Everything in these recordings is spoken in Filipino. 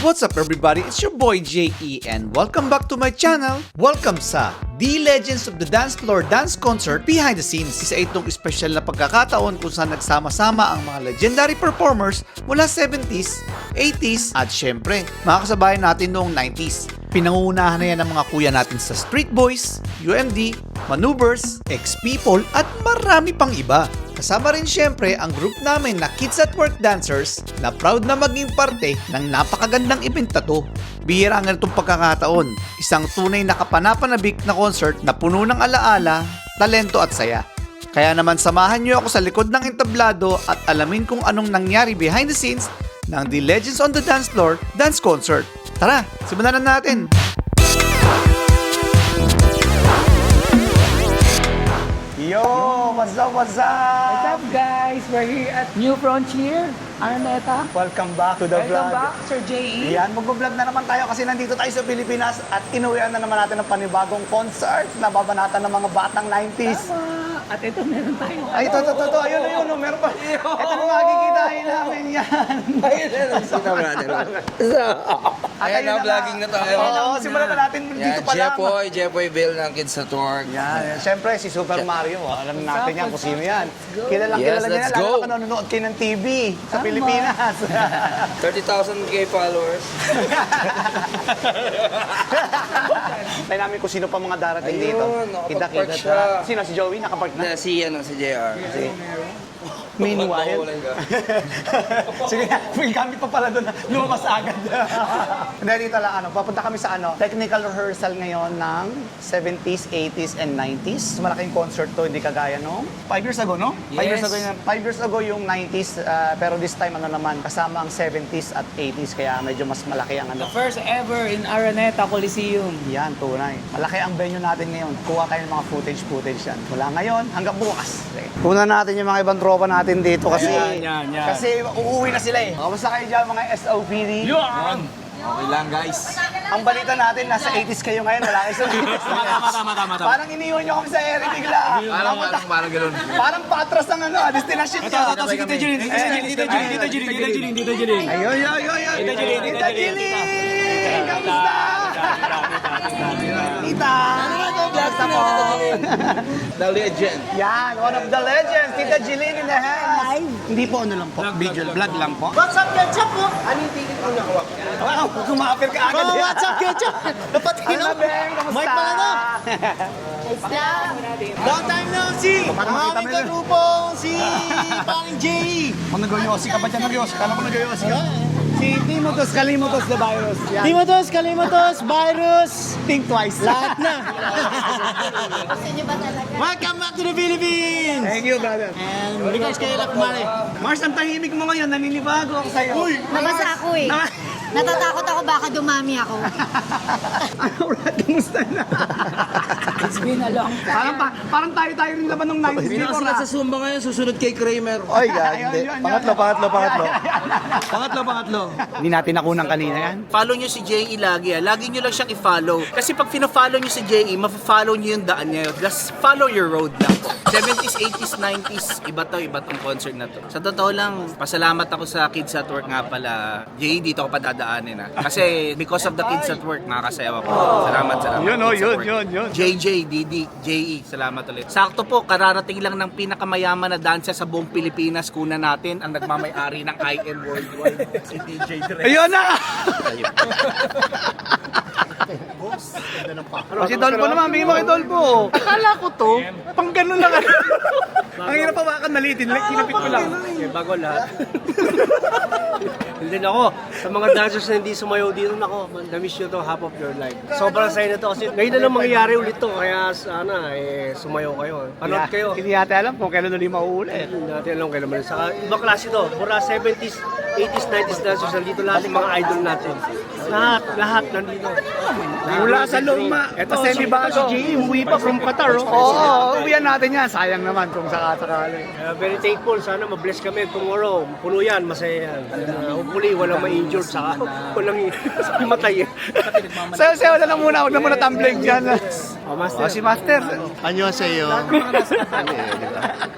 What's up everybody? It's your boy JE and welcome back to my channel. Welcome sa The Legends of the Dance Floor Dance Concert Behind the Scenes. Isa itong special na pagkakataon kung saan nagsama-sama ang mga legendary performers mula 70s, 80s at syempre mga kasabayan natin noong 90s. Pinangungunahan na yan ng mga kuya natin sa Street Boys, UMD, Maneuvers, X-People at marami pang iba. Kasama rin syempre ang group namin na Kids at Work Dancers na proud na maging parte ng napakagandang event na to. Bihira nga itong pagkakataon, isang tunay na kapanapanabik na concert na puno ng alaala, talento at saya. Kaya naman samahan nyo ako sa likod ng entablado at alamin kung anong nangyari behind the scenes ng The Legends on the Dance Floor Dance Concert. Tara, simulan na natin! Yo! What's up? What's up? What's up guys? We're here at New Frontier, Araneta. Welcome back to the vlog. Welcome back, Sir J.E. Yan, mag-vlog na naman tayo kasi nandito tayo sa Pilipinas at inuwian na naman natin ng panibagong concert na babanatan ng mga batang 90s. Tama. At ito meron tayo. Ay, ito. Ayun, no, meron pa. Ito na makikitahin namin yan. Ayan na, vlogging na tayo. Oo, simulan na natin dito pa lang. Jepoy Bill ng Kids at Work. Yan, siyempre si Super Mario. Alam natin yan kung sino yan. Kilalang Yes, kilala niya let's na, lalo go. na nanonood kayo ng TV sa Pilipinas. 30,000 followers. Tayo namin kung sino pa mga darating Ayun, dito. nakapag-park Kita-kita. siya. Sino? Si Joey? Nakapark na? Si JR. Meanwhile. Sige, may gamit pa pala doon na lumabas agad. Hindi, dito lang, papunta kami sa technical rehearsal ngayon ng 70s, 80s, and 90s. Malaking concert to, hindi kagaya nung 5 years ago, no? 5 years Yes. ago, 5 years ago yung 90s, pero this time naman, kasama ang 70s at 80s, kaya medyo mas malaki ang The first ever in Araneta Coliseum. Yan, tunay. Malaki ang venue natin ngayon. Kuha tayo ng mga footage yan. Mula ngayon hanggang bukas. Kuna natin yung mga ibang tropa natin dito kasi Yan. kasi uuwi na sila eh. Kamusta kayo dyan mga SOPD? Yan! Okay lang, guys. Ang balita natin, nasa 80s kayo ngayon, wala kayo sa 80s. Tama. Parang iniwan nyo kami sa ere bigla. Parang ganun. Parang patras ang destination nyo. Si Tita Jilin. Tita Jilin. Ayun. Tita Jilin! Kamusta? Tita! Kamusta po? The legend. Yan, one of the legends, Tita Jilin in the hands. Hindi po lang po, vlog lang po. What's up, ketchup po? Ano yung ticket mo nakuha? Wow, kumapir ka agad. What's up, ketchup? Dapat Ano, Beng? Kamusta? Mike pala na. Long time no see. Parang Ang makita aming mo yun. kagrupo, si Paring J. Kung nag-yosi ka ba dyan nag-yosi? Kala ko nag-yosi ka. Si Timotos Kalimotos the Virus. Yan. Timotos, Kalimotos, Virus. Think twice. Lahat na. Welcome back to the Philippines. Thank you, brother. And regards kay Lakmare. Mars, ang tahimik mo ngayon. Naninibago ako sa'yo. Uy! Nabasa ako eh. Natatakot ako baka dumami ako. Ano, Brad? Kamusta na? It's been a long time. Parang tayo rin laban ng 90s before Pinakasunod sa Zumba ngayon, susunod kay Kramer. Oy, hindi. Pangatlo. Hindi natin nakunang kanina yan. Follow nyo si JE lagi. Lagi nyo lang siyang i-follow. Kasi pag fina-follow nyo si JE, mafa-follow nyo yung daan niya. Just follow your road lang. 70s, 80s, 90s, iba tong concert na to. Sa totoo lang, pasalamat ako sa Kids at Work nga pala. JE, dito ko pa dadaanin ha. Kasi because of the Kids at Work, makakasayaw ako. Salamat. Yun. JJ, DD, JE, salamat ulit. Sakto po, kararating lang ng pinakamayaman na dancer sa buong Pilipinas. Kuna natin ang nagmamay-ari ng IN Worldwide. Si DJ Dre. Ayun na! Si Dolpo naman, bigyan mo kay Dolpo. Akala ko to, pang ganun lang. Ang hirap pa baka nalitin, kinapit ko lang. Bago lahat. Hindi na ako. Sa mga dancers na hindi sumayaw dito, nako, na-miss nyo to half of your life. Sobrang saya na to kasi ngayon na lang mangyayari ulit to. Kaya sana, sumayaw kayo. Panood kayo. Hindi natin alam kung kailan ulit mauulit. Hindi natin alam kailan man. Saka ibang klase to. Mura 70s, 80s, 90s dancers. Nandito lahat yung mga idol natin. Lahat nandito. Mula sa luma. Ito, semi-bago. Umuwi pa from Qatar. Oo, uwian natin yan. Sayang naman kung sakasakali. Very thankful. Sana mabless kami tomorrow. Puno yan, masaya yan. Hopefully, walang ma-injured, saka walang matay. Sayo-sayo na lang muna. Huwag na muna tumbling dyan. Si Master. Annyeonghaseyo.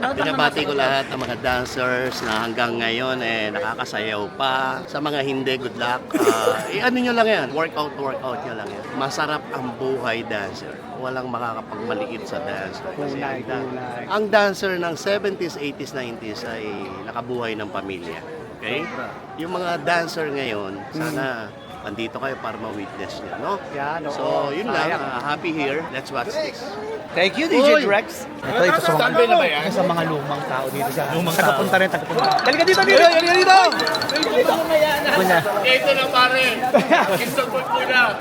Binabati ko lahat ng mga dancers na hanggang ngayon nakakasayaw pa. Sa mga hindi, good luck. Ano nyo lang yan, workout nyo lang yan. Masarap ang buhay dancer. Walang makakapagmaliit sa dancer. Kasi ang dancer ng 70s, 80s, 90s ay nakabuhay ng pamilya. Okay? Yung mga dancer ngayon, sana andito kayo para ma-witness nyo, no? Yan, oo. So, yun lang. Happy here. Let's watch this. Thank you, DJ Rex. Ito sa mga lumang tao dito sa lumang tao. Tagapunta rin. Halika dito. Ito na pare! Instagram mo na!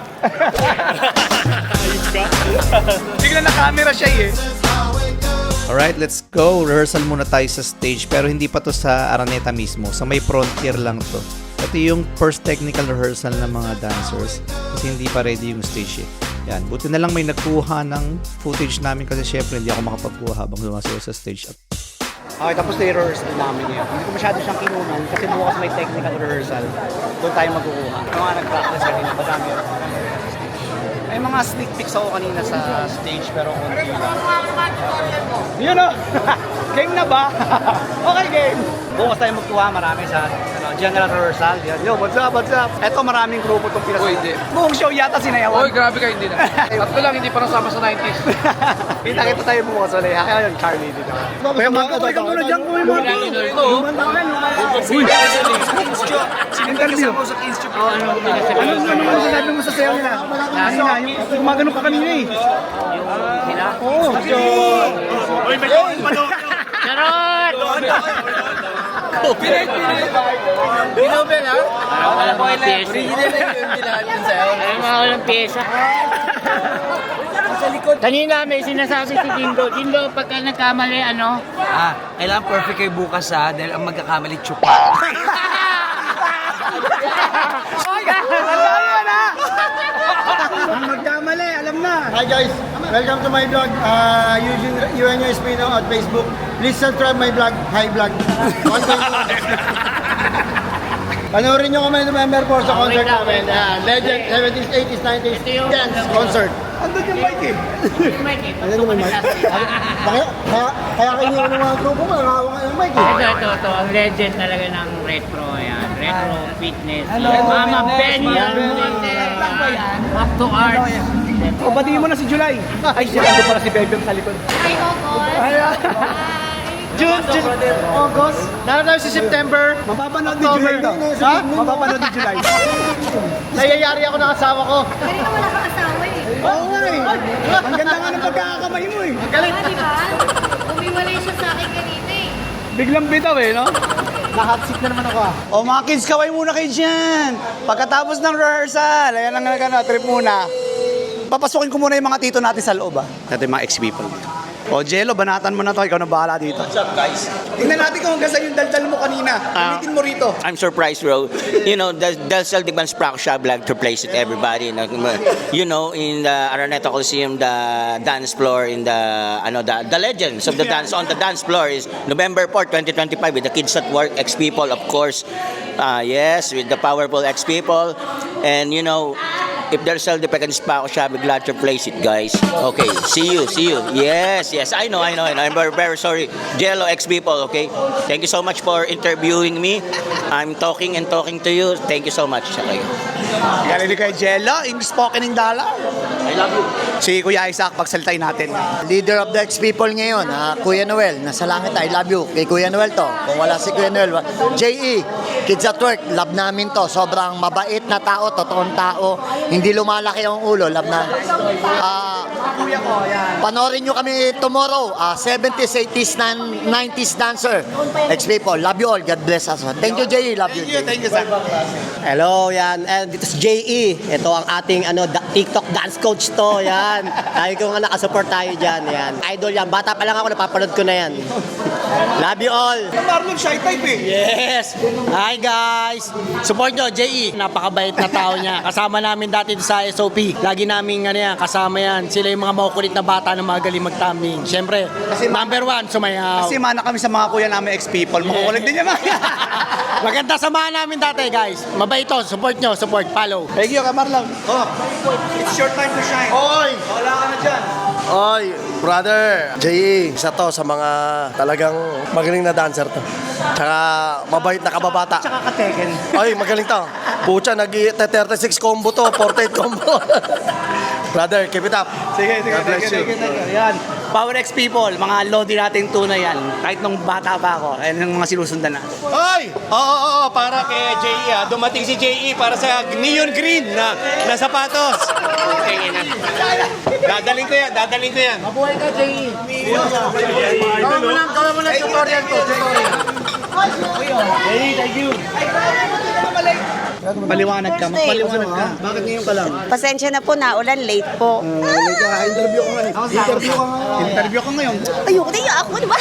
Bigla na camera siya eh. Alright, let's go. Rehearsal muna tayo sa stage pero hindi pa to sa Araneta mismo. Sa may frontier lang to. Ito yung first technical rehearsal ng mga dancers kasi hindi pa ready yung stage eh. Yan, buti na lang may nagkuha ng footage namin kasi syempre hindi ako makapagkuha habang sumasayaw sa stage. Okay, tapos na i-rehearsal namin yun. Hindi ko masyado siyang kinunan kasi bukas may technical rehearsal. Doon tayo magkukuha. Yung mga nag-practice kanina, madami yun. May mga sneak peeks ako kanina sa stage pero konti lang. Yun o! Game na ba? Okay, game! Bukas tayo magkuha, marami sa general rehearsal. Yo, what's up? Eto maraming grupo itong pinasa. Hindi. Buong show yata sinayawan. Oy, grabe ka, hindi na. Tatlo lang, hindi pa nasama sa 90s. Kita tayo bukas ulit. Kaya yun, Charlie dito. Kaya mag-away ka muna dyan kung may mga Uy! Interview. Ano sinabi mo sa sayaw nila? Kanina, yung gumagano ka kanina eh. Sila? Oo. Uy, may gawin pa doon. Charot! Binobel, ha? Wala mga pyesa. Original na yung dinahatin sa'yo. Ay, mga walang pyesa. Kanina may sinasabi si Dindo. Dindo, pagka nagkamali, ano? Kailangan perfect kayo bukas dahil ang magkakamali tsupa. Ang magkamali, alam na. Hi guys, welcome to my vlog. Using UNO Espino at Facebook. Please subscribe my vlog, Hi Vlog. Panoorin nyo kami November 4 sa concert namin. Legend 70s, 80s, 90s dance concert. Andun yung mic eh. Ano naman mic? Kaya kayo ng mga grupo mo, nakahawa kayo ng mic eh. Ito. Ang legend talaga ng retro. Yan. Retro fitness. Mama Ben yan. Up to art. O, batiin mo na si July. Ay, siya, ando pala si Bebem sa likod. Hi, Ogos. June, August. Lalo tayo si September. Mapapanood ni July to. Ha? Mapapanood ni July. Nayayari ako ng asawa ko. Kanina wala kang asawa eh. Oo nga eh. Ang ganda nga ng pagkakakamay mo eh. Di ba? Umiwalay siya sa akin kanina eh. Biglang bitaw eh, no? Naka-hot seat na naman ako O mga kids, kaway muna kayo dyan. Pagkatapos ng rehearsal, ayan ang trip muna. Papasukin ko muna yung mga tito natin sa loob Ito yung mga ex-people. O Jello, banatan mo na to. Ikaw na bahala dito. What's up, guys? Tingnan natin kung hanggang saan yung daldal mo kanina. Ulitin mo rito. I'm surprised, bro. You know, the Celtic Band's Prague Shop like to place it everybody. You know, in the Araneta Coliseum, the dance floor, in the legends of the dance on the dance floor is November 4, 2025 with the Kids at Work, X-People, of course. Yes, with the powerful X-People. And, you know, if there's a Celtic Spa Shop, we're glad to place it, guys. Okay, see you. Yes, I know. I'm very, very sorry. Jello X-People, okay? Thank you so much for interviewing me. I'm talking to you. Thank you so much. Okay. Galing kay Jello, English spoken ng dala. I love you. Si Kuya Isaac, pagsalitain natin. Leader of the ex-people ngayon, Kuya Noel, nasa langit, I love you. Kay Kuya Noel to. Kung wala si Kuya Noel, J.E., Kids at Work, love namin to. Sobrang mabait na tao, totoong tao. Hindi lumalaki ang ulo, love na. Panoorin nyo kami tomorrow, 70s, 80s, 90s dancer. Ex-people, love you all. God bless us. Thank you, J.E. Love you. Thank you, Zach. Hello, yan. And dito si J.E. Ito ang ating TikTok dance coach to. Yan. Tayo ko nga nakasupport tayo dyan. Yan. Idol yan. Bata pa lang ako, napapanood ko na yan. Love you all. Marlon, shy type eh. Yes. Hi guys. Support nyo, J.E. Napakabait na tao niya. Kasama namin dati natin sa SOP. Lagi namin kasama yan. Sila yung mga makukulit na bata na magaling mag-tumbling. Siyempre, number 1, sumayaw. Kasi mana kami sa mga kuya namin ex-people. Makukulit din naman. Maganda samahan namin dati, guys. Mabait to. Support nyo. Support. Follow. Thank you, Kamarlong. Oh, it's your time to shine. Oy! Wala ka na dyan. Oy, brother, J.E., isa to sa mga talagang magaling na dancer to. Tsaka mabait na kababata. Tsaka kateken. Oy, magaling to. Pucha, nag-36 combo to, 48 combo. Brother, keep it up. Sige, God bless you. Yan. Power X people, mga lodi nating tunay yan. Kahit nung bata pa ako, ayan yung mga sinusundan na. Oy! Oo, para kay J.E. Dumating si J.E. para sa neon green na sapatos. Okay, na. Dadaling ko yan. Mabuhay ka, J.E. Gawin mo na tutorial to. J.E., thank you. Paliwanag ka, magpaliwanag ka. Bakit ngayon ka lang? Pasensya na po, naulan, late po. Interview ka ngayon. Ayoko, naiya ako, di ba?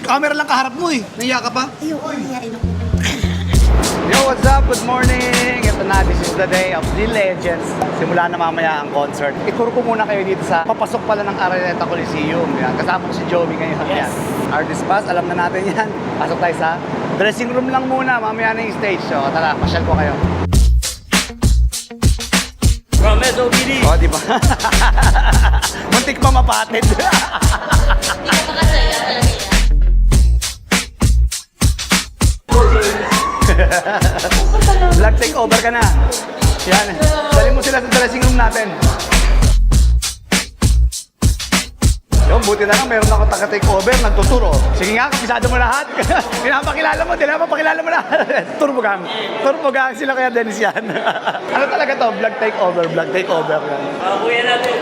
Camera lang kaharap mo eh. Naiya ka pa? Ayoko, naiyain ako. Yo, what's up? Good morning! Ito na, this is the day of the legends. Simula na mamaya ang concert. Ituro ko muna kayo dito sa papasok pala ng Araneta Coliseum. Yan. Kasama ko si Joey ngayon. Yes. Yan. Artist Pass, alam na natin yan. Pasok tayo sa dressing room lang muna. Mamaya na yung stage. So, tara, pasyal ko kayo. From SOPD. Oh, di ba? Muntik pa mapatid. Vlog take over ka na. Yan. Dali mo sila sa dressing room natin. Yung buti na lang, meron ako taga-take over, nagtuturo. Sige nga, kapisado mo lahat. Pinapakilala mo, pinapakilala mo lahat. Turbo gang. Turbo gang sila kaya Dennis yan. Ano talaga to? Vlog take over, vlog take over. Kuya natin.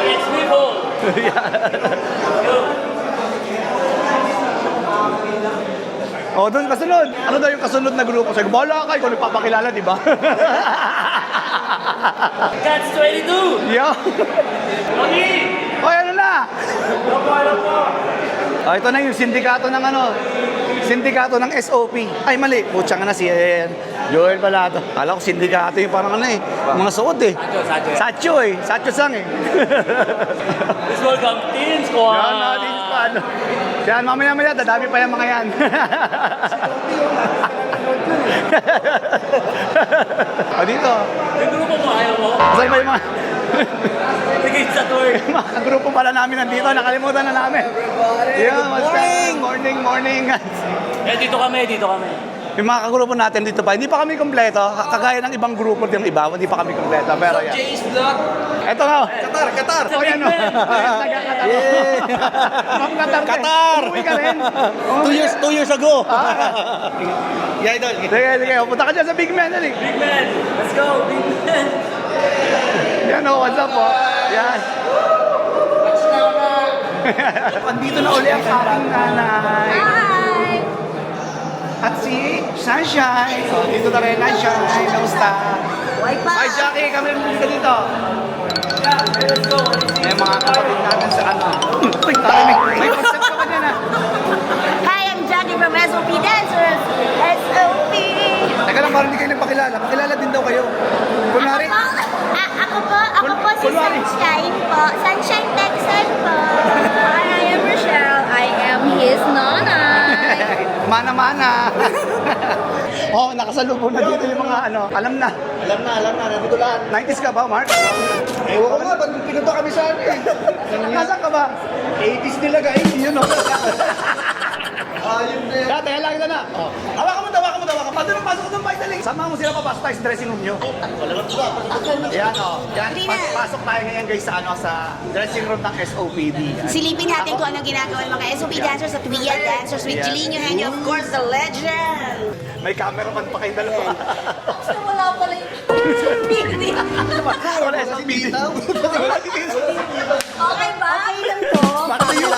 It's people. Oh, doon kasunod. Ano daw yung kasunod na grupo? Sabi, bahala ka, ikaw nagpapakilala, di ba? Cats 22. Yo. Oy, ano na? Oh, ito na yung sindikato ng sindikato ng SOP. Ay, mali. Putsang na si Joel pala ito. Kala ko sindikato yung parang mga suot eh. Satcho eh. Satcho sang eh. Let's welcome Teen Squad. Yan, natin pa. Yan, mamaya-maya, dadami pa yung mga yan. O, dito. Yung grupo mo, ayaw mo? Saan ba yung mga... Sige, sa tour. Mga grupo pala namin nandito, nakalimutan na namin. Yeah, morning. Dito kami. Yung mga kagrupo natin dito pa, hindi pa kami kompleto. Kagaya ng ibang grupo yung iba, hindi pa kami kompleto. Pero yan. Jay's Vlog. Eto nga. Qatar. O yan o. Qatar. Umuwi ka rin. 2 years ago. Yeah, idol. Sige. Punta ka dyan sa Big Man. Big Man. Let's go, Big Man. Yan o, what's up po? Yan. Andito na uli ang aking nanay. Hi! At si Sunshine. So, dito na rin, Sunshine. Kamusta? Hi, Jackie. Kami rin dito. May mga kapatid natin sa Uy, tayo may concept ka ba dyan Hi, I'm Jackie from SOP Dancers. SOP! Teka lang, parang hindi kayo nagpakilala. Pakilala din daw kayo. Kunwari. Ako po si Kunwari. Sunshine po. Sunshine Texan po. Hi, I am Rochelle. I am his nanay. Mana-mana. Oh, nakasalubong na dito yung mga Alam na. Nandito lahat. 90s ka ba, Mark? Ewan ko nga, ba't pinunta kami sa Nasaan ka ba? 80s nila guys, yun o. Ayun na yan. Teka lang na. Hawakan mo. Pasok ko doon, Mike, dali. Sama mo sila papasok tayo sa dressing room nyo. Yan o. Yan, pasok tayo ngayon guys sa dressing room ng SOPD. Silipin natin kung anong ginagawa ng mga SOP dancers at We Are Dancers with Jeline Eugenio, of course, the legend. May cameraman pa kayong dalawa. Wala pala yung... Wala SOPD. Okay ba? Okay lang to. Bakit yun?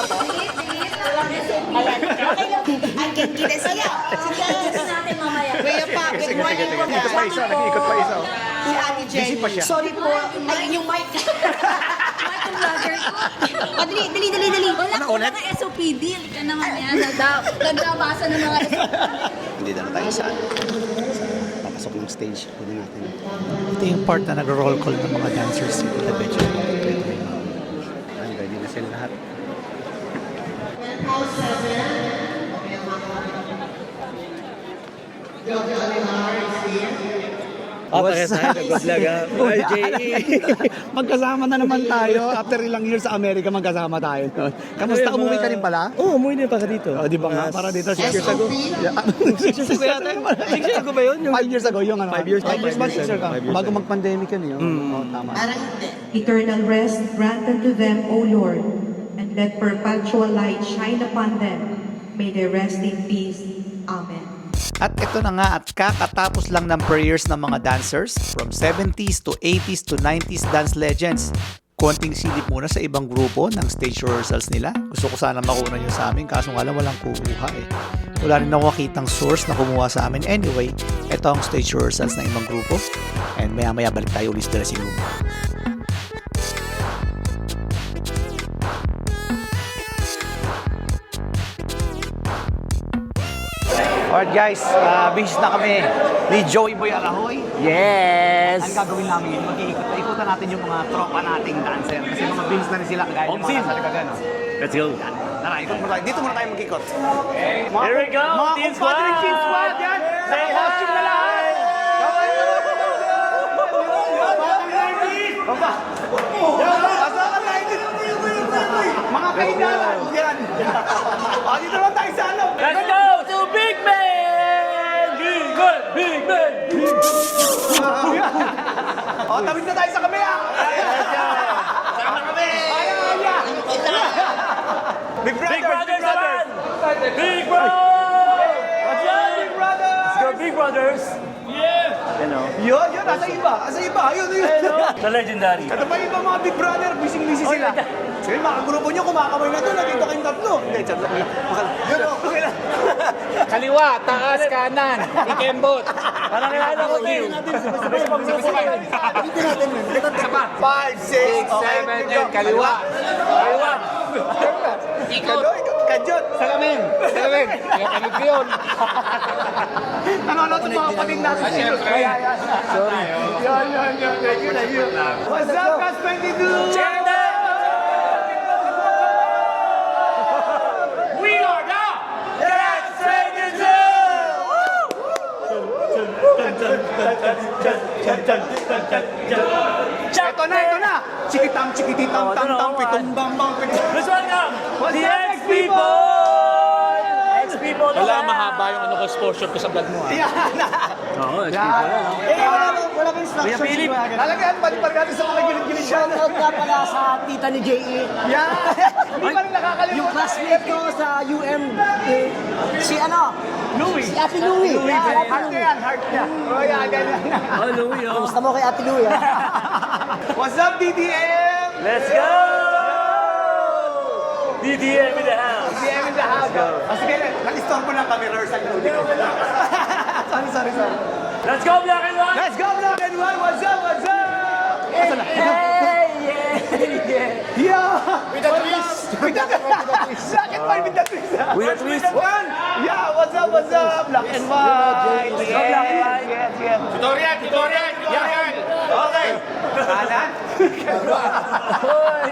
Okay lang. Ang ganda siya. Sige natin mamaya. Kuya Pa, good morning po. Nag-ikot pa isa. Si Ate Jen. Busy pa siya. Sorry po. Ayun yung mic. Mic ang vlogger ko. Dali. Wala ka SOPD. Halika naman yan. Nagdabasa ng mga SOPD. Hindi na tayo sa pasok ng stage. Pwede natin. Ito yung part na nag-roll call ng mga dancers sa Benjamin. Ayun, ready na sila lahat. What's up? Good luck, Hi, JE. Magkasama na naman tayo. After ilang years sa Amerika, magkasama tayo. Kamusta? Umuwi ka rin pala? Oo, umuwi din para dito. O, di ba nga? Para dito, 6 years ago. 6 years ago yata. 6 years ago ba yun? 5 years ago, yung ano? 5 years. 5 years ba? 6 years ago. 5 years Bago mag-pandemic yun yun. Oo, tama. Eternal rest grant unto them, O Lord, and let perpetual light shine upon them. May they rest in peace. Amen. At ito na nga at kakatapos lang ng prayers ng mga dancers from 70s to 80s to 90s dance legends. Konting silip muna sa ibang grupo ng stage rehearsals nila. Gusto ko sana makuha nyo sa amin kaso nga lang walang kukuha eh. Wala rin ako makitang source na kumuha sa amin. Anyway, ito ang stage rehearsals ng ibang grupo. And maya maya balik tayo ulit sa dressing room. Alright guys, bis na kami ni Joey Boy Alahoy. Yes! Ang gagawin namin yun, mag-iikot-ikutan natin yung mga tropa nating dancer. Kasi mga bins na rin sila, kagaya ng mga nasa lagagan. Let's go. Tara, ikot muna tayo. Dito muna tayo mag-ikot. Here we go. Mga Team kumpadre ng Team Squad, yan! Say Costume na lahat! Mga kailangan, yan! Dito naman tayo sa ano! Let's go to Big Man! Big Man! Big Man! Tawid na tayo sa kamaya! Sama kami! Big Brothers! Big Brothers naman! Big Bro! Big Brothers! Let's go Big Brothers! Yeah! Yun, nasa iba. Nasa iba. Ayun. The legendary. Ito pa yung mga Big Brother. Busy sila. Sige, mga grupo nyo, kumakamay na to. Nandito kayong tatlo. Hindi, chat lang. Okay lang. Kaliwa, taas, kanan, ikembot. Parang kilala ko, Tim. Isa pa. 5, 6, 7, 8, kaliwa. Kaliwa. Ikot. Kadyot. Salamin. Kaya kamig ko yun. Nanonood sa mga kapatid natin. Siyempre. Sorry. Yun. Thank you. What's up, Cast 22? We are the Cats 22! Ito na. Chikitam, chikititam, tam, tam, pitong, bang, bang, pitong. Let's welcome What's the up, X-People! X-People! Wala, mahaba yung ano ko exposure ko sa vlog mo. Oo, X-People yan. Wala kang instructions. Kuya Philip. Talagaan, balik natin sa mga gilid-gilid siya. Shoutout nga pala sa tita ni J.E. Yan. Hindi pa rin nakakalimutan. Yung classmate ko sa UM, si Louie. si Ate Louie. Heart niya yan, heart niya. Oh, yeah, ganyan. Oh, Louie, oh. Gusto mo kay Ate Louie, ha? What's up, DDM? Let's go! DDM in the house. DDM in the house. Sige, nag-store mo lang kami, rehearsal mo. Sorry. Let's go, Black and White! Let's go, Black and White. What's up? Asa na? Yeah! With a twist. Black and White with the twist. With a twist. Yeah, what's up? Black and White. Let's go, Black and White. Yes. Tutorial. Okay. Kanan. Hoy!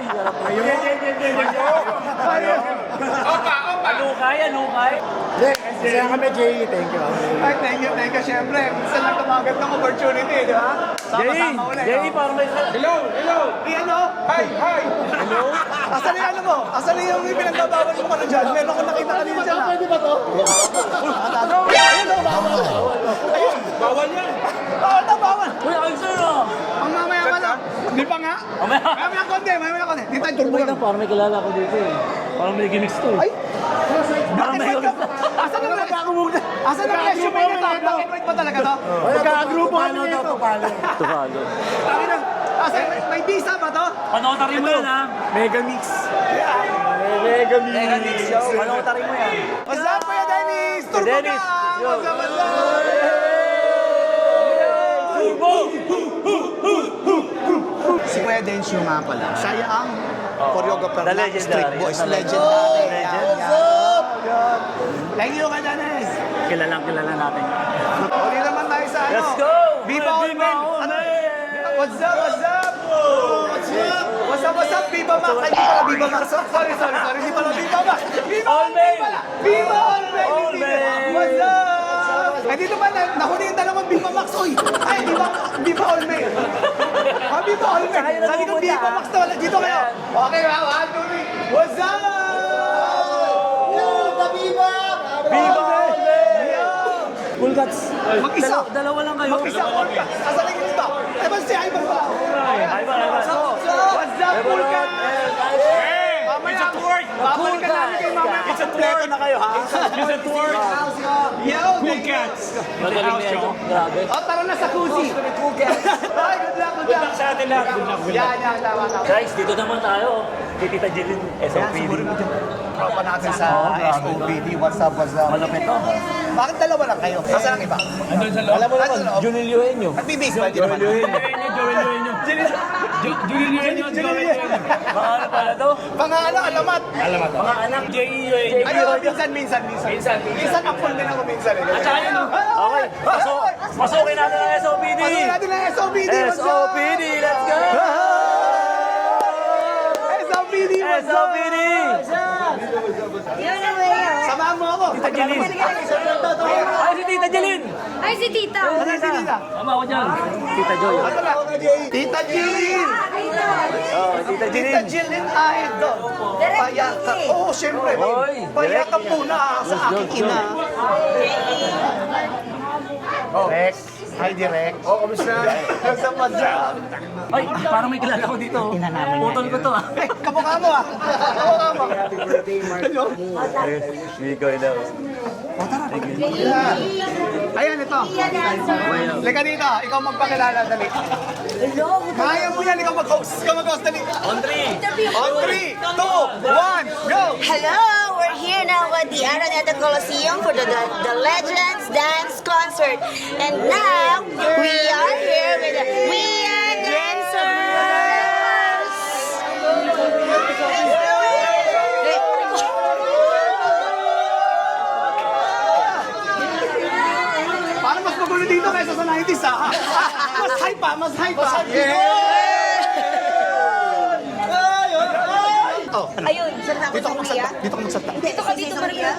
Opa. Alukay. Kaya kami, J.E. Thank you. Ay, thank you. Siyempre, minsan lang tumagat ng opportunity, di ba? Sama-sama ulit. Jay, parang may... Hello. Hi. Hello? Asan na yung ano mo? Asan na yung pinagbabawal mo ka na dyan? Meron ko nakita kanina dyan. Pwede ba to? Ayun o, bawal. Ayun. Bawal yan. Bawal. Uy, ang sino? Ang mamaya ka na. Hindi pa nga. Mamaya konti. Dito tayo turbo lang. Parang may kilala ko dito eh. Parang may gimmicks to eh. Ay! Asan na resume nito? Black and White ba talaga to? Magkakagrupo kami nito. Tufalo. Asan? May visa ba to? Panotary mo yan ha. Mega Mix. Panotary mo yan. What's up, Kuya Dennis? Turbo ka! Dennis. What's up? Si Kuya Dennis yung nga pala. Siya ang choreographer The ng legendary. Street Boys. What's Legendary. up? Thank you, Kuya Dennis. Kilala natin. Uli naman tayo sa ano. Let's go! Viva all men! What's up? What's up? What's up? What's up? Viva Max! Ay, di pala Viva Max. Sorry. Di pala Viva Max. Viva all men! Viva all men! What's up? Ay, dito ba? Nahuli yung dalawang Viva Max. Uy! Ay, Viva all men. Viva all men. Sabi ko Viva Max to. Dito kayo. Okay, 1, 2, 3. What's up? Viva! Viva all men! Full guts. Mag-isa. Dalawa lang kayo. Mag-isa. Asa lang yung iba? Ay, ba si Ivan ba? What's up, Pulka? Mamaya, babalik ka namin kayo mamaya. Kompleto na kayo, ha? It's a tour. Yo, Cool Cats. Magaling na ito. Grabe. O, tara na sa Kuzi. Cool Cats. Ay, good luck. Good luck sa atin lahat. Good luck. Yan, tama. Guys, dito naman tayo. Kay Tita Jilin, SOPD. Tropa natin sa SOPD. What's up? Malapit to. Bakit dalawa lang kayo? Asan ang iba? Andun sa loob. Alam mo naman, Junilio Enyo. Nagbibig ba? Di naman. Junilio Enyo. Mga ano pala to? Pangalan, alamat. Mga anak, J.E. Enyo. Ay, minsan ang full din ako minsan. At saka yun, okay. Pasukin natin ang SOPD. Pasukin natin ang SOPD. What's up? SOPD, let's go! SOPD, what's up? SOPD! Samahan mo ako. Tita Jilin. Ay, si Tita Jilin! Ay, si Tita. Ano si Tita? Tama ako dyan. Tita Joy. Ano na? Tita Jilin! Oh, Tita Jilin. Tita Jilin Idol. Payakap. Oo, syempre. Hoy, Payakap muna sa aking ina. Rex. Hi, Direk. Oh, kamusta? Kamusta pa dyan? Ay, parang may kilala ko dito. Putol ko to ah. Kamukha mo ah. Kamukha mo. Ano? Miko, hello. Ayan, ito. Lika dito. Ikaw magpakilala, dali. Kaya mo yan. Ikaw mag-host. Dali. On 3. On 3, 2, 1, go! Hello, we're here now at the Araneta Coliseum for the Legends Dance Concert. And now, we are here with the We Are Dancers! Parang mas magulo dito kaysa sa 90s ah. Mas hype pa, mas hype pa. Ayun, saan ako Dito ka magsalta. Dito ka magsalta. Dito ka dito, Maria.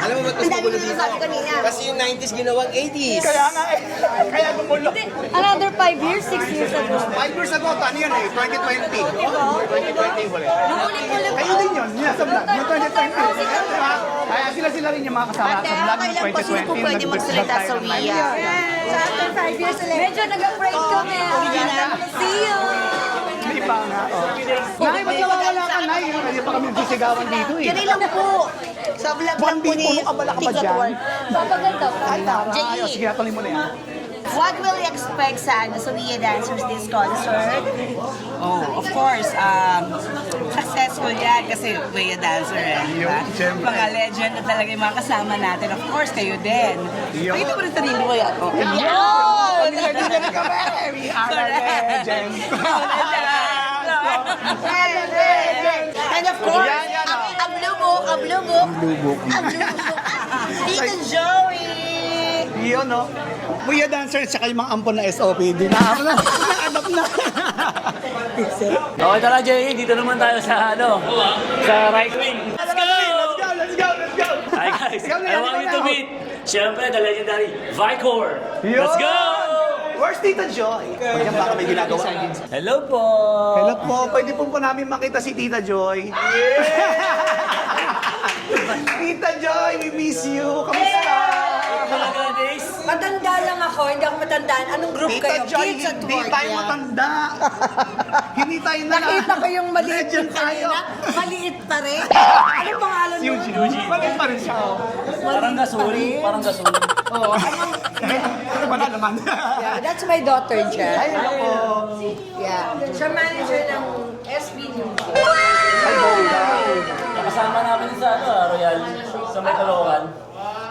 Alam mo ba't mas magulo dito? Sabi kanina. Kasi yung 90s ginawang 80s. Kaya nga eh. Kaya gumulo. Another 5 years, 6 years ago. 5 years ago, ano yun eh? 2020. 2020 huli. Kayo din yun. Yung nasa vlog. Yung 2020. Diba? Kaya sila rin yung mga kasama Ate, sa vlog okay ng lang po. Sino po 2020. pwede magsalita sa WIA? So after 5 years, medyo nag-afraid kami. See you! Hindi pa nga. Nay, ba't nawawala ka, Nay? Hindi pa kami sisigawan dito eh. Ganun lang po. Sa vlog lang po Bandito ni mo kabala ka ba Tita dyan? Tuan. Papaganda pa. Ay, tara. J.E. Ayos, sige, tuloy mo na yan. What will you expect sa WIA Dancers this concert? Oh, of course, successful yan kasi kuya dancer eh. Diba? Mga legend na talaga yung mga kasama natin. Of course, kayo din. Pakita mo rin sarili mo yan. Oh. Yun! Legend na kami! We are a legend! And of course, ang lubok. Tita Joey. Yun, no? Kuya dancer, tsaka yung mga ampon na SOPD. Na-adapt na. Okay, tara Jay, dito naman tayo sa sa right wing. Let's go! Hi guys, I want you to meet, syempre, the legendary Vicor. Let's go! Where's Tita Joy? Yan baka may ginagawa. Hello po! Hello po, pwede po namin makita si Tita Joy. Tita Joy, we miss you. Kamusta? Matanda lang ako, hindi ako matandaan. Anong group Tita kayo? Joy, Kids at hindi Work tayo yan. matanda. Hindi tayo na. Nakita ko yung maliit Legend yung tayo. kanina. Maliit pa rin. Anong pangalan mo? Eugene. Maliit pa rin siya. Parang gasol, parang gasol. Oo. Ano ba na naman? Yeah, that's my daughter, Jen. Ay, ano po. Yeah. Siya manager ng SB News. Ay, bongga. Nakasama namin sa Royal, sa may Caloocan.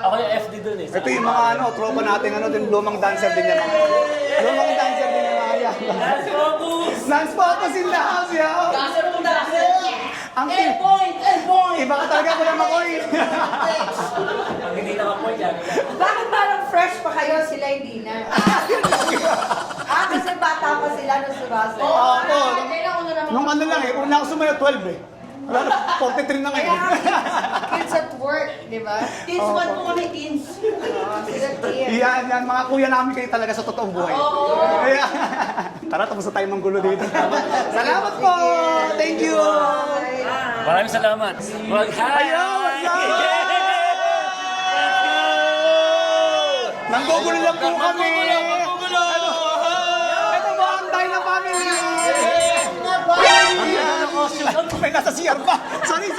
Ako yung FD dun eh. Ito yung mga tropa natin, din, lumang dancer din yan. Lumang dancer din yan, mga yan. Dance focus! Dance focus in the house, yo! Dancer mo dancer! Ang iba ka talaga, Kuya Makoy. Pag hindi nakapoint yan. Bakit kayo, sila hindi na. Kasi bata pa sila nung si Russell. Oo. Nung ano lang una ako sumayo, 12 eh. Wala na, 43 na ngayon. Kids at work, di ba? Teens, one po kami teens. Sila teens. Yan, mga kuya namin kayo talaga sa totoong buhay. Kaya, tara, tapos na tayo manggulo dito. Salamat po! Thank you! Maraming salamat. Mag-hi! Nanggugulo lang po kami! Ito ba ang tayo ng family? May nasa CR pa! Sorry!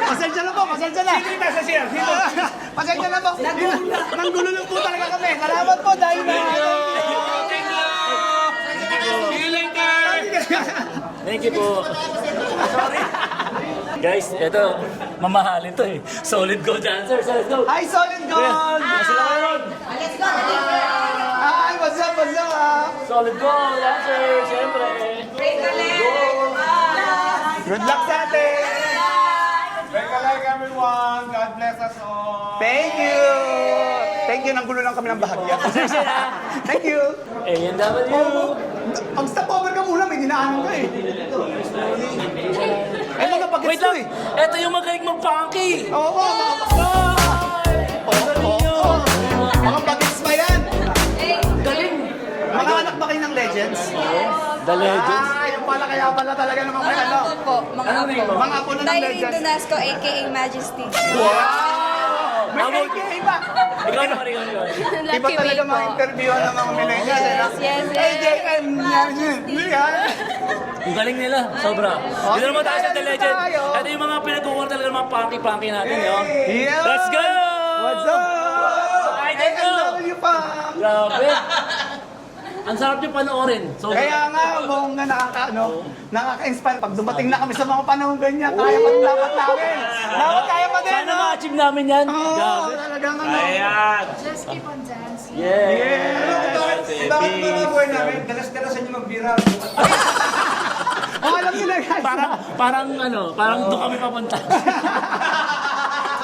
Pasensya na po! Sino nasa CR? Pasensya na po! Nanggulo lang po talaga kami! Salamat po dahil na! See you later! Thank you po. Sorry. Guys, ito, mamahalin to eh. Solid gold dancers. Let's go. Hi, Solid Gold! Sila kayo ron. Let's go! Hi, what's up? Solid gold dancers, syempre. Break a leg! Good luck sa atin! Break a leg, everyone! God bless us all! Thank you! Thank you, nanggulo lang kami ng bahagya. Thank you! A&W! Ang stop over ka muna, may dinaanan ka eh. Ay, mga bagets Wait lang! Ito yung magaling mag-funky! Oo, mga bagets ba yan? Galing! Mga anak ba kayo ng Legends? The Legends? Yung pala kaya pala talaga naman kayo, ano? Ano name mo? Mga apo na ng Legends. Donasco, a.k.a. Majesty. May AKA ba? Ikaw naman. Iba talaga mga interview ng mga millennials, eh, no? Yes. AJM, yan. Ang galing nila, sobra. Dito naman tayo sa The Legend. Ito yung mga pinag-uwar talaga ng mga funky natin, yun. Yeah. Let's go! What's up? Ay, thank you! AW pa! Grabe! Ang sarap yung panoorin. So, Kaya nga, buong nga nakaka-inspire. Pag dumating na kami sa mga panahon ganyan, kaya pa rin dapat namin. Dapat kaya pa din, sana no? ma-achieve namin yan. Oo, Grabe. talagang ano. Ayan. Just keep on dancing. Yeah. Bakit mga buhay namin? Dalas-dalasan nyo magbira. Alam nyo na, guys. Parang doon kami papunta.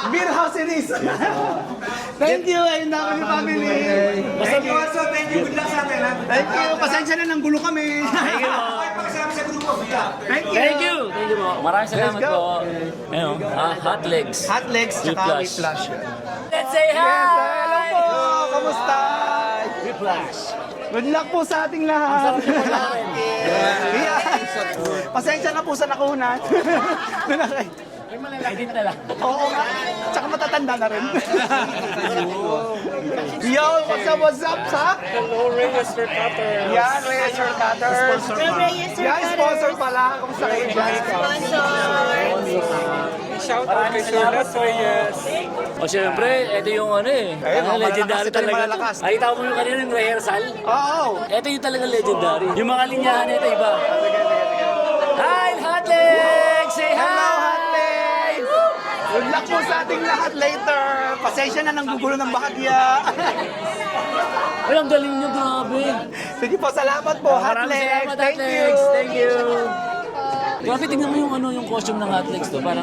Beer house it is. Thank you, ayun na kami family. Thank you also, thank you. Good luck sa atin, ha? Thank you. Pasensya na, nanggulo kami. Thank you. Pagkasama sa grupo. Thank you po. Maraming salamat po. Ayun, hot legs. Hot legs, tsaka Whiplash. Let's say hi! Hello po. Kamusta? Whiplash. Good luck po sa ating lahat. Pasensya na po sa nakunan. May malalaki din tala. Oo nga. Tsaka matatanda na rin. Yo, what's up, sa? Hello, Reyes Hair Cutters. Yan, Reyes Hair Cutters. Yan, sponsor pala. Kumusta kayo dyan? Shout out kay Sir Les Reyes. O syempre, ito yung legendary malalakas ito, talaga. malalakas. Nakita mo yung kanina yung rehearsal? Oo. Ito yung talaga legendary. Yung mga linyahan nito iba. Hi, Hot Legs! Say hi! Hello, Hot Legs! Good luck po sa ating lahat later. Pasensya na ng gugulo ng bahagya. Ay, ang galing nyo, grabe. Sige po, salamat po, Hot Maraming Legs. salamat, Hot Thank you. Legs. Thank you. Grabe, tingnan mo yung costume ng Hot Legs to. Parang,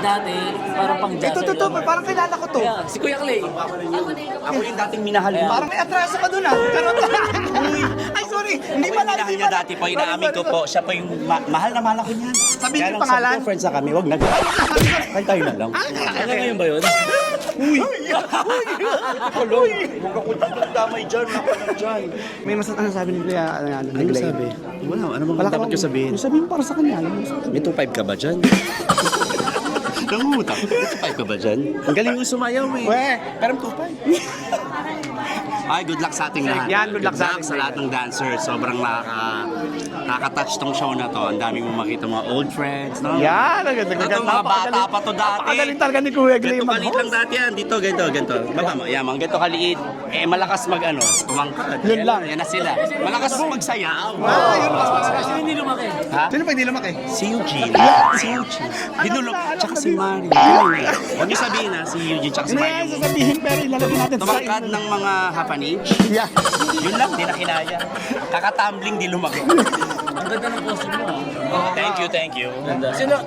dati, parang pang jazz. Ito, parang kilala ko to. Yeah, si Kuya Clay. Ako yung dating minahal mo. Parang may atraso ka dun, ah. Pero, ay, sorry. Hindi Ako pa yung minahal niya dati po, inaamin ko po. Siya po yung mahal na mahal ako niyan. Sabihin Kaya yung lang, pangalan. sabi ko, friends na kami, wag na. Ay, tayo na lang. Alam mo yun ba yun? Huwag ako damay dyan, napalag dyan. May ano sabi ni Kuya, Ano sabi? Wala, ano bang dapat ko sabihin? Sabihin para sa kanya, alam mo. May 2.5 ka ba dyan? Nangungutak. May 2.5 ka ba dyan? Ang galing mo sumayaw eh. Weh, Pero 2.5. Ay, good luck sa ating lahat. Yan, good luck sa ating sa lahat ng dancers. Sobrang nakaka-touch tong show na to. Ang dami mo makita mga old friends, no? Yan, Ito, mga bata pa to dati. Napakagaling talaga ni Kuya Glay Ganito kaliit lang dati yan. Dito, ganito. Baba mo, yan, mga ganito kaliit. Eh, malakas kumangkat. Yun lang. Yan na sila. Malakas magsayaw. Yun lang. Sino hindi lumaki? Ha? Sino pa hindi lumaki? Si Eugene. Tsaka si Mari. Huwag niyo sabihin ha, si Eugene tsaka si Hindi Mari. yan sasabihin, pero ilalagay natin sa Tumangkad ng mga half an inch. Yeah. Yun lang, di na kinaya. Kakatumbling, di lumaki. ganda ng costume mo. Thank you, thank you.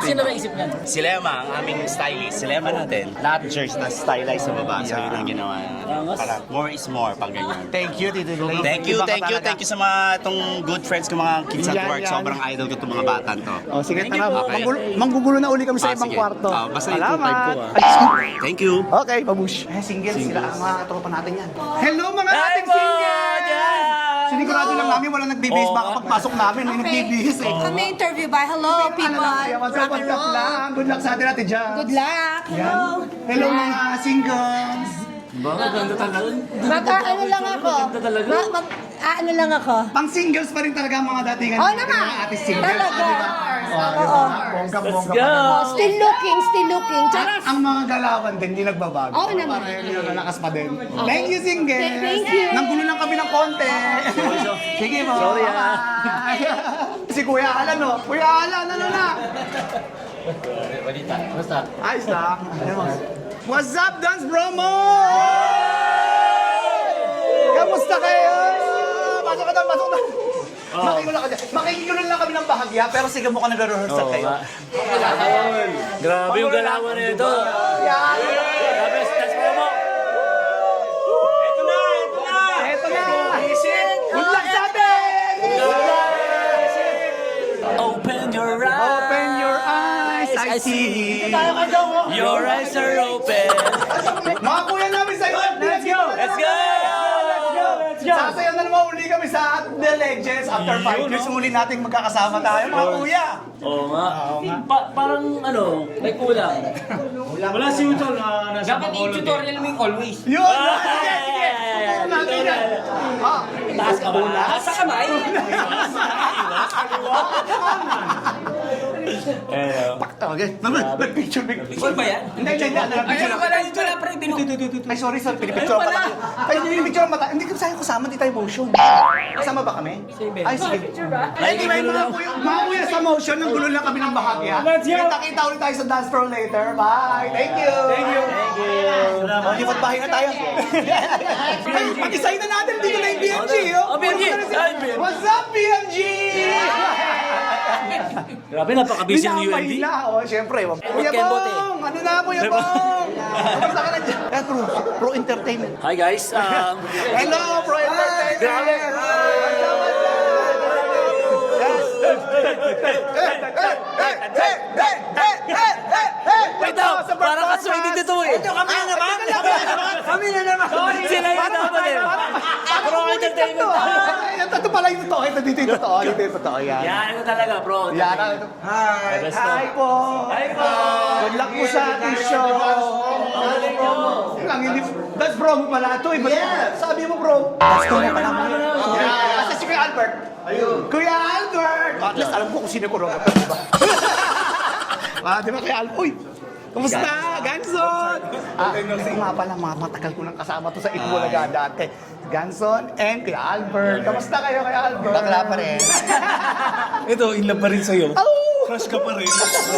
Sino naisip niyan? Si Lema, ang aming stylist. Si Lema natin. Lahat ng shirts na stylized sa baba. So yun ang ginawa. Para more is more pag ganyan. Thank you, Tito Glay. Thank you sa mga itong good friends ko, mga kids at work. Sobrang idol ko itong mga batan to. Oh, sige, Thank tara. you. Okay. Manggugulo na uli kami sa ibang sige. kwarto. Basta yung 2.5 ko. Thank you. Okay, babush. Single sila ang mga tropa natin yan. Hello mga ating single! Sinigurado lang namin wala nagbibihis baka pagpasok namin may nagbibihis eh. Kami interview ba? Hello, people. What's up lang? Good luck sa atin natin dyan. Good luck. Hello. Hello mga singles. Ganda talaga. Ano lang ako? Ano lang ako? Pang singles pa rin talaga ang mga datingan. Oo naman. Mga ating singles. Talaga. Oo. Bongga-bongga. Still looking. Charas. Ang mga galawan din, hindi nagbabago. Oo naman. Pareho nalakas pa din. Thank you, singles. Thank you. Nanggulo lang kami ng konti. Sige mo. Sorry Si Kuya Alan, no? Kuya Alan, ano na? Basta. Ayos na. What's up, Dance Promo? Kamusta kayo? Pasok ka doon. Makikigulo lang kami ng bahagya, pero sige mo ka nag-rehearsal kayo. Grabe yung galawan na ito. Grabe, Dance Promo. Eto na! Good luck sa atin! Open your eyes. Open your eyes, I see. Your eyes are open. Mga kuya namin sa'yo, let's go! Let's go! Sasayaw na naman uli kami sa The Legends after 5 years. Muli nating magkakasama tayo, mga kuya. Oo nga. Parang ano, may kulang. Wala si Utol na nasa Dapat i-tutorial mo yung always. Yun! Sige! Natin yan. Taas ka ba? Taas sa kamay? Nag-picture. Picture ba yan? Hindi. Ayun pala, yun pala pre. Ay, sorry, pinipicture pa lang. Ay, pinipicture mata. Hindi kasi tayo kasama, hindi tayo motion. Kasama ba kami? Ay, sige. Ay, hindi may mga kuya sa motion, nang gulo lang kami ng bahagya. Kita-kita ulit tayo sa dance floor later. Bye! Thank you! Lipat bahay na tayo. Mag-isay na natin dito na yung BMG. BMG! What's up, BMG? Grabe, napaka-busy ng UND. Binamay na, siyempre. Kuya Bong! Ano na, Kuya Bong? Kamusta ka na dyan? Pro Entertainment. Hi guys. Hello, Pro Entertainment! Grabe. Wait up! Parang kasway dito eh. Ito, kami na naman! Kami na naman! Sila yung dapat eh. Pro Entertainment. Ito pala yung totoo. Ito dito yung totoo. Dito yung totoo. Yan. Yan, ito talaga, Pro. Yan. Hi! Hi po! Hi po! Good luck po sa ating show! Ang hindi... That's promo pala ito eh. Yes! Sabi mo, bro. That's promo pala mo. Kasi si Kuya Albert. Ayun. Kuya Albert! At least alam ko kung sino ko rin. Di ba Kuya Albert? Uy! Kumusta? Ganson! Kasi nga pala, matagal ko nang kasama to sa Itbulaga dati. Ganson and Kuya Albert. Kamusta kayo, Kuya Albert? Bakla pa rin. Ito, in love pa rin sa'yo. Crush ka pa rin.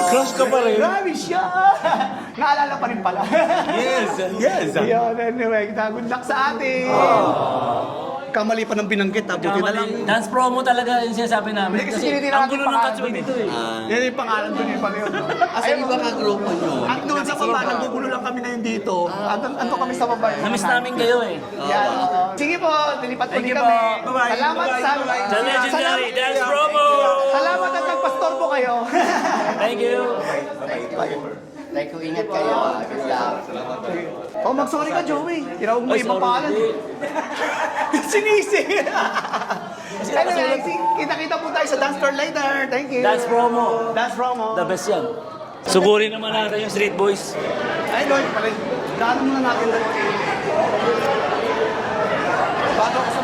Crush ka pa rin. Grabe siya! Naalala pa rin pala. Yes. Yun, anyway, good luck sa atin. Kamali pa ng binanggit, buti na lang. Dance promo talaga yung sinasabi namin. Hindi kasi tinitingnan ang gulo ng katsway dito eh. Yan yung pangalan doon yung pala yun. Asa iba ka grupo nyo? At doon sa baba, naggugulo lang kami na yun dito. Ando kami sa baba. Namiss namin kayo eh. Yan. Sige po, dilipat ulit you kami. po. Bye-bye. Salamat sa... The legendary Dance Promo! Salamat at nagpastor po kayo. Thank you. Like, kung ingat kayo. Good luck. Oh, mag-sorry ka, Joey. Tinawag mo ibang pangalan. Sinisi. Anyway, kita-kita po tayo sa dance floor later. Thank you. Dance Promo. Dance promo. The best yan. Suburin naman natin yung Street Boys. Ay, Lord, daanan muna natin doon.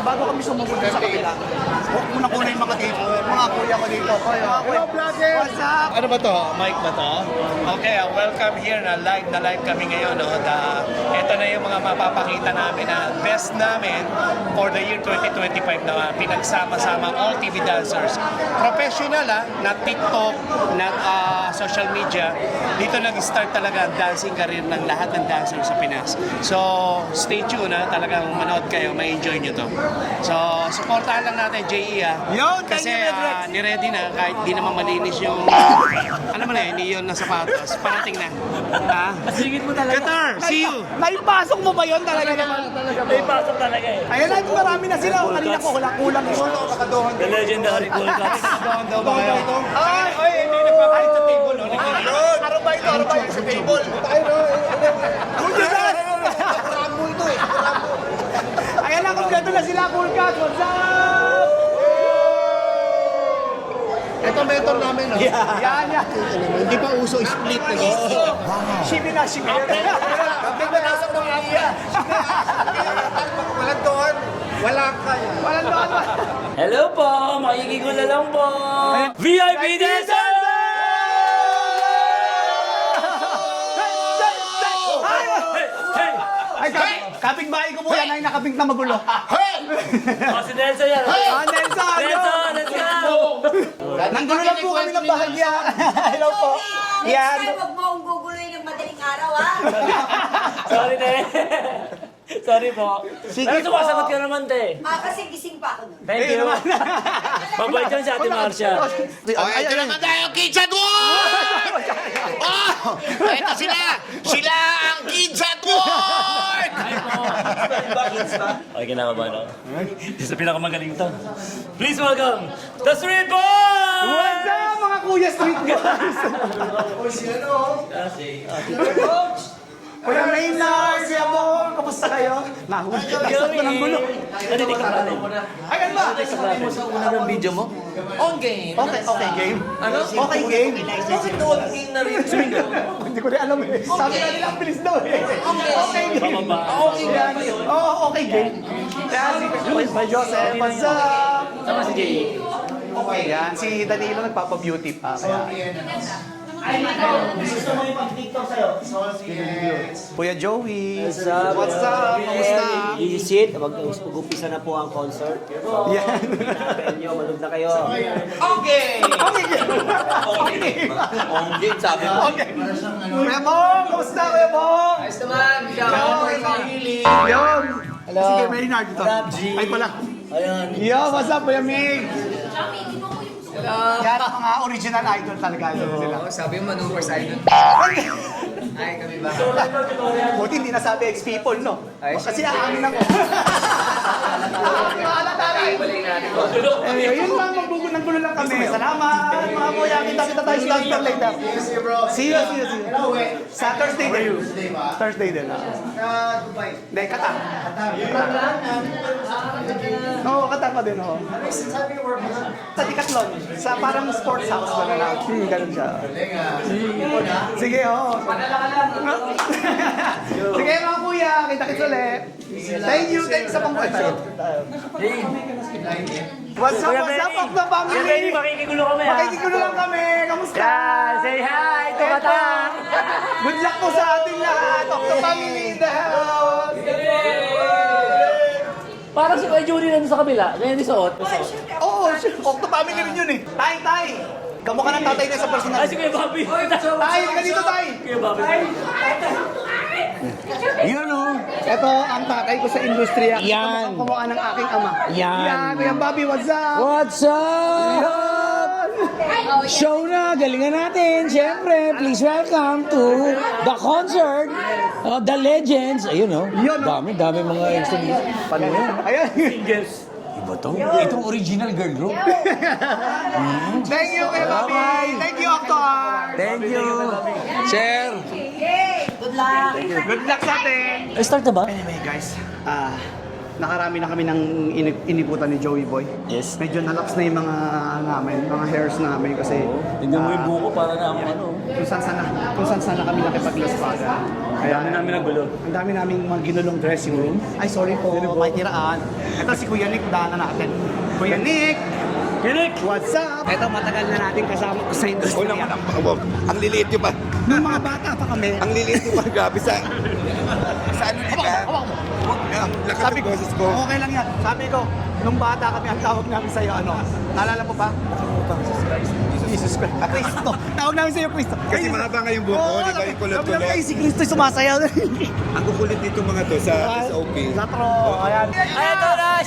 Bago kami sumugod sa kabila, huwag muna kuna yung mga dito. Mga kuya ko dito. Hello, brother! What's up? Ano ba to? Mic ba to? Okay, welcome here na live kami ngayon. No? Ito na yung mga mapapakita namin na best namin for the year 2025 na pinagsama-sama all TV dancers. Professional na TikTok, na social media. Dito nag-start talaga ang dancing career ng lahat ng dancers sa Pinas. So, stay tuned talagang manood kayo, may enjoy nyo to. So, supportahan lang natin JE Kasi ni-ready na kahit di naman malinis yung alam mo na yun, yung nasa sapatos. Parating na. Singit mo talaga. Qatar, see you! Naipasok mo ba yun talaga naman? May pasok talaga eh. Ayun na, marami na sila. Kanina ko, kulang ito. The legendary Cool Cats. Ay, hindi nagpapalit sa table. Araw ba ito sa table? Ayan na, kompleto na sila, Cool Cats. What's up? Ito mentor namin, no? Yan. Hindi pa uso split na gusto. Shibi na. Kapag manasok ng iya. Walang doon. Walang kaya. Walang doon. Hello po, makikigulo lang po. VIP Dancer! Ay, kaping-bahay ko po yan ay nakapink na magulo. Si Nelson yan. Nelson! Nelson, let's go! Nanggulo lang po kami ng bahagya. Hello po. Yan. Next time, huwag mo akong guguloy ng madaling araw, ha? Sorry, te. Sorry po. Pero sumasagot ka naman, te. Kasi gising pa ako nun. Thank you. Mabait yan si Ate Marcia. Ito naman tayo, Kids at Work! Oh! Ito sila! Sila ang Kids at Work! Okay, kinakabahan ako. Isa sa pinakamagaling to. Please welcome the Street Boys! What's up, mga kuya street guys? Kuya Maynard, Kuya Bong, kamusta kayo? Nahuli ka ng gulo. Ayan ba? mo sa una ng video mo? On game. Okay, game. Ano? Okay, game. Bakit on game na rin? Hindi ko rin alam eh. Sabi nga nila, ang bilis daw eh. Okay, game. Okay game. Oo, okay, game. Yan, si Joseph, what's up? Sama si Jay. Okay, yan. Si Danilo nagpapa-beauty pa. Kaya. Gusto mo yung pag-TikTok sa'yo? Kuya Joey. What's up? What's up? Kamusta? Visit. Mag-umpisa na po ang concert. Yan. Inyo, malug na kayo. Okay! On game, sabi mo. Okay. Kuya Bong, kamusta Kuya Bong? Ayos naman. Yon. Sige, Maynard dito. Ay, pala. Ayan. Yo, what's up, Kuya Mig? Yan ang mga original idol talaga. Sila. Sabi mo, maneuver sa idol. Ay, kami ba? Buti hindi nasabi ex-people, no? Kasi aamin ako. Anyway, yun lang, magbugo ng gulo lang kami. Salamat, mga kuya. Kita tayo sa dance floor later. See you. Sa Thursday din. Thursday din. Dubai. Hindi, Qatar. Oo, Qatar pa din, oo. Sa Decathlon. Sa parang sports house ba na lang. Ganun siya. Sige, oo. Sige mga kuya, kita-kits ulit. Thank you sa pangbuhay. What's up, Okta family? Makikigulo kami, ha? Makikigulo lang kami. Kamusta? Say hi to Batang! Good luck po sa ating lahat. Okta family in the house. Parang si Kuya Judy nandun sa kabila. Ganyan din suot. Oo, Okta family rin yun eh. Tay. Kamukha ng tatay na sa personal. Ay, si Kuya Bobby. Tay, ka dito, Tay. Kuya Bobby. Yun o. Ito ang tatay ko sa industriya. Yan. Ang kamukha ng aking ama. Yan. Kuya Bobby, what's up? What's up? Show na, galingan natin. Siyempre, please welcome to the concert of The Legends. Ayun o. Dami mga instruments. Paano yan? Ayan. Singers. Iba to. Itong original girl group. Thank you, Kuya Bobby. Thank you, Octor. Thank you. Sir. Good luck. Good luck sa atin. Start na ba? Anyway, guys. Nakarami na kami ng iniputan ni Joey Boy. Yes. Medyo nalaps na yung mga hairs namin kasi Tingnan mo yung buko para na ano. kung saan sana kami nakipaglaspada. Kaya Ang dami namin ng gulo. Ang dami naming mga ginulong dressing room. Ay, sorry po. May tiraan. Ito si Kuya Nick, daanan natin. Kuya Nick! What's up? Ito, matagal na natin kasama ko sa industriya. Ang liliit nyo pa. Nung mga bata pa kami. Ang liliit nyo pa. Grabe sa ano nila. Sabi ko, okay lang yan. Sabi ko, nung bata kami, ang tawag namin sa'yo, naalala mo ba? Jesus Christ. Cristo. Tawag namin sa'yo, Cristo. Kasi mahaba nga yung buko, di ba? Yung kulot-kulot. Si Cristo sumasayaw. Ang kukulit dito mga to sa SOP. Latro. Ayan. Ay, ito na!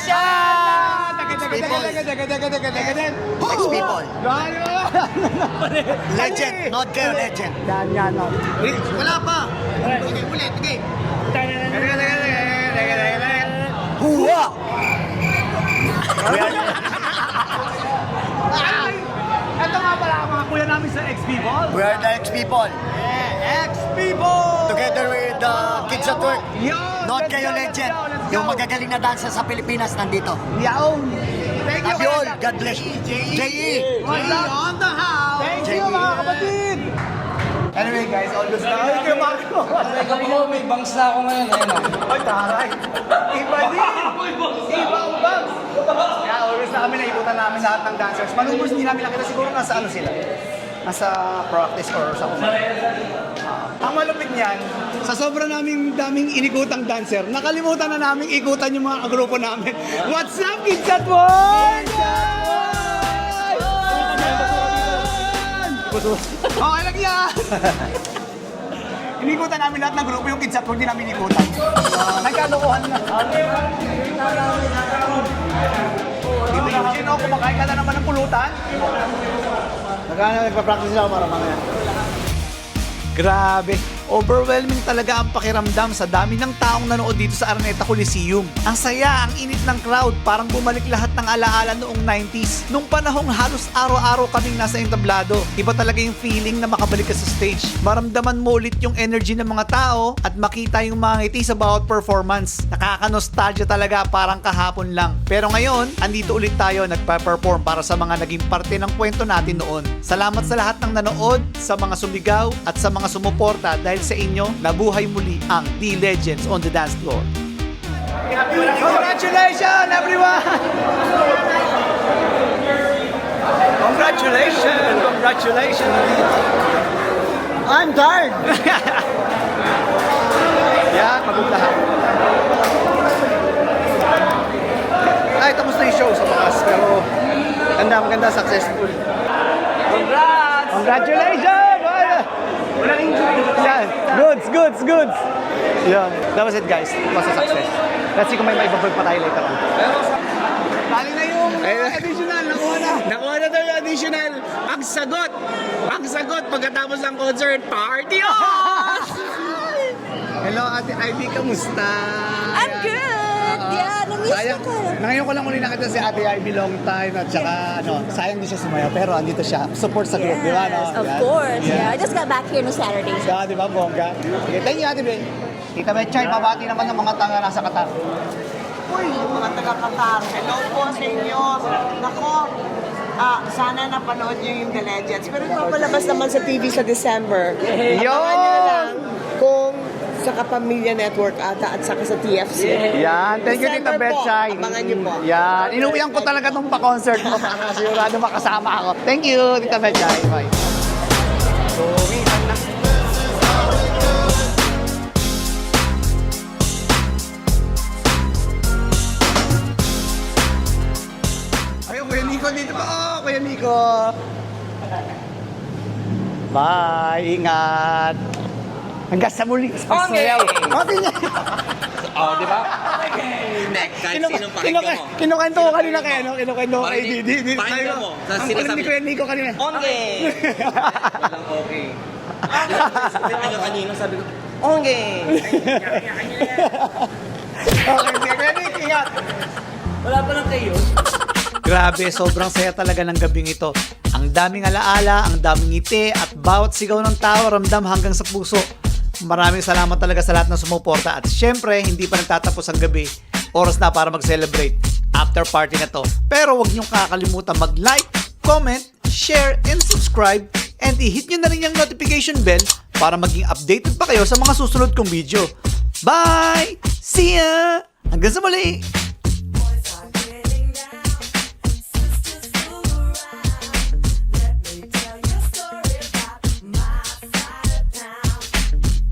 Ex-people. Legend. Not kayo, legend. Yan, no. Wala pa. Okay, ulit. Okay. Huwa! Ito nga pala ang mga kuya namin sa X-People. We are the ex-people. X-People! Together with the kids at work. Not let's kayo, go, legend. let's go, let's Yung go. magagaling na dancer sa Pilipinas nandito. Yaon! Thank you, Love you all. God bless. J.E. on the house! Thank you, J.E. mga kapatid! Anyway guys, all good na. Ay, kayo mga May bangs na ako ngayon. Ay, taray! Iba din! Iba ang bangs! Kaya always na kami naibutan namin lahat ng dancers. Manubos hindi namin nakita siguro nasa ano sila. Nasa practice or sa ang malupit niyan, sa sobrang daming inigutang dancer, nakalimutan na namin ikutan yung mga grupo namin. What's up, Kids at Work? Okay lang yan! Inikutan namin lahat ng grupo yung Kids at Work, di namin inikutan. Nagkalokohan na. Dito yung Gino, kumakain ka na naman ng pulutan. Nagpa-practice ako para mamaya. Grabe, overwhelming talaga ang pakiramdam sa dami ng taong nanood dito sa Araneta Coliseum. Ang saya, ang init ng crowd, parang bumalik lahat ng alaala noong 90s. Nung panahong halos araw-araw kaming nasa entablado, iba talaga yung feeling na makabalik ka sa stage. Maramdaman mo ulit yung energy ng mga tao at makita yung mga ngiti sa bawat performance. Nakaka-nostalgia talaga, parang kahapon lang. Pero ngayon, andito ulit tayo nagpa-perform para sa mga naging parte ng kwento natin noon. Salamat sa lahat ng nanood, sa mga sumigaw at sa mga sumuporta dahil sa inyo, nabuhay muli ang The Legends on the Dance Floor. Congratulations, everyone! Congratulations! Congratulations! I'm tired! Yan, pagod lahat. Ay, tapos na yung show sa bakas, pero maganda, successful. Congrats! Congratulations! Walang injury. Yan. Goods. Yan. That was it, guys. It was a success. Let's see kung may maibabag pa tayo later on. Tali na yung additional. Nakuha na daw yung additional. Ang sagot pagkatapos ng concert, party on! Hello, Ate Ivy. Kamusta? I'm good. Yeah, namiss ko. Ngayon ko lang uli nakita si Ate Ivy long time at saka sayang di siya sumayaw pero andito siya. Support sa group, di ba? Yes, of course. Yeah, I just got back here no Saturday. Di ba, bongga? Okay, thank you, Ate Bey. Tita Betchay, babati naman ng mga tanga nasa Qatar. Uy, yung mga taga-Qatar. Hello po sa inyo. Nako, sana napanood niyo yung The Legends. Pero papalabas naman sa TV sa December. Abangan niyo na lang kung sa Kapamilya Network ata at saka sa TFC. Yan, thank you, Tita Betchay. Abangan niyo po. Yan, inuwihan ko talaga itong pa-concert mo para sigurado makasama ako. Thank you, Tita Betchay. Bye. So, ayun, Kuya Nico dito pa. Oh, Kuya Nico. Bye, ingat. Hanggang sa muli. Okay. Okay. Di ba? Next, kahit sinong pakinggan mo. Kinukwento ko kanina kay kinukwento ko kay Didi. Pakinggan mo. Sa Ang sinasabi. kulit ni Kuya Nico kanina. Okay. Walang okay. Ano kanina sabi ko, Okay. Okay, Kuya Nico, ingat. Wala pa lang kayo. Grabe, sobrang saya talaga ng gabing ito. Ang daming alaala, ang daming ngiti, at bawat sigaw ng tao ramdam hanggang sa puso. Maraming salamat talaga sa lahat ng sumuporta. At syempre, hindi pa nagtatapos ang gabi. Oras na para mag-celebrate. After party na to. Pero huwag niyong kakalimutan mag-like, comment, share, and subscribe. And i-hit nyo na rin yung notification bell para maging updated pa kayo sa mga susunod kong video. Bye! See ya! Hanggang sa muli!